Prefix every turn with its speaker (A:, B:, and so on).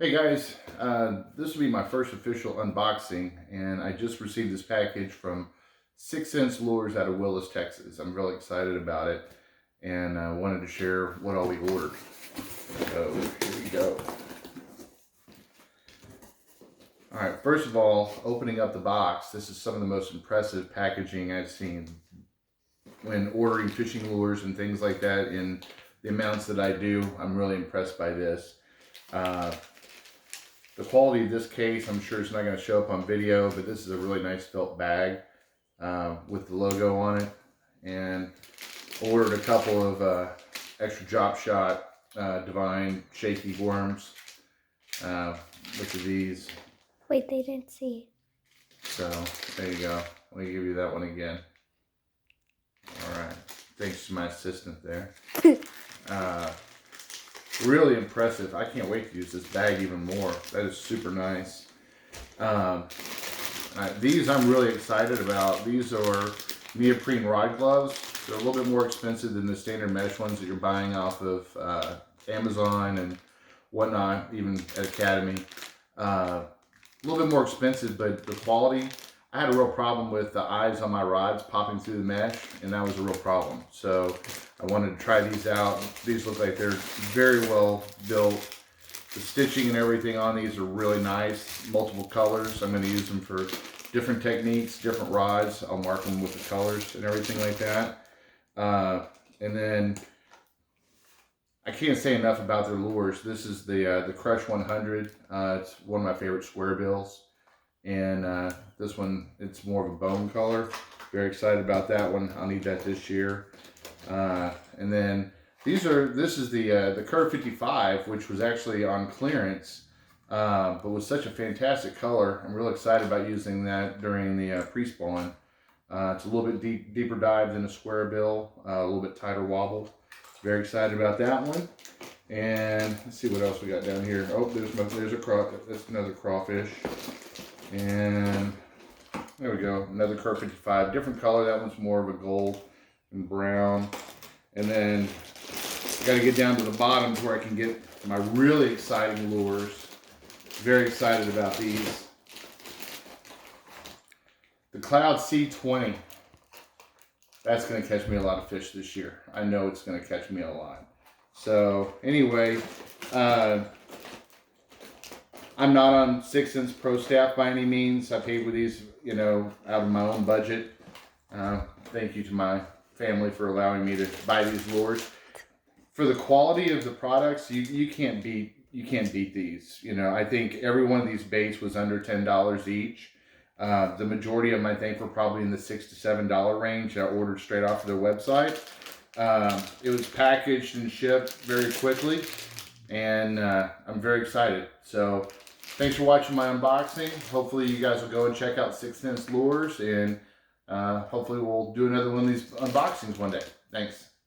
A: Hey guys, this will be my first official unboxing, and I just received this package from 6 Sense Lures out of Willis, Texas. I'm really excited about it, and I wanted to share what all we ordered. So here we go. All right, first of all, opening up the box, this is some of the most impressive packaging I've seen when ordering fishing lures and things like that. In the amounts that I do, I'm really impressed by this. The quality of this case, I'm sure it's not going to show up on video, but this is a really nice felt bag with the logo on it. And ordered a couple of extra Drop Shot Divine Shaky Worms. Look at these.
B: Wait, they didn't see.
A: So there you go. Let me give you that one again. All right. Thanks to my assistant there. Really impressive. I can't wait to use this bag even more. That is super nice. These I'm really excited about. These are neoprene rod gloves. They're a little bit more expensive than the standard mesh ones that you're buying off of Amazon and whatnot, even at Academy. A little bit more expensive, but the quality, I had a real problem with the eyes on my rods popping through the mesh, and that was a real problem. So I wanted to try these out. These look like they're very well built. The stitching and everything on these are really nice. Multiple colors. I'm going to use them for different techniques, different rods. I'll mark them with the colors and everything like that. And then I can't say enough about their lures. This is the Crush 100. It's one of my favorite square bills. And this one, it's more of a bone color. Very excited about that one. I'll need that this year. And then this is the Curve 55, which was actually on clearance, but was such a fantastic color. I'm real excited about using that during the pre-spawn. It's a little bit deeper dive than a square bill, a little bit tighter wobble. Very excited about that one. And let's see what else we got down here. Oh, there's a that's another crawfish. And there we go, another Curve 55, different color. That one's more of a gold and brown. And then got to get down to the bottom where I can get my really exciting lures. Very excited about these. The Cloud C20. That's going to catch me a lot of fish this year. I know it's going to catch me a lot. So anyway, I'm not on 6 Sense Pro staff by any means. I paid for these, out of my own budget. Thank you to my family for allowing me to buy these lures. For the quality of the products, you can't beat these. I think every one of these baits was under $10 each. The majority of them, I think, were probably in the $6 to $7 range. I ordered straight off of their website. It was packaged and shipped very quickly, and I'm very excited. So thanks for watching my unboxing. Hopefully you guys will go and check out 6 Sense Lures, and hopefully we'll do another one of these unboxings one day. Thanks.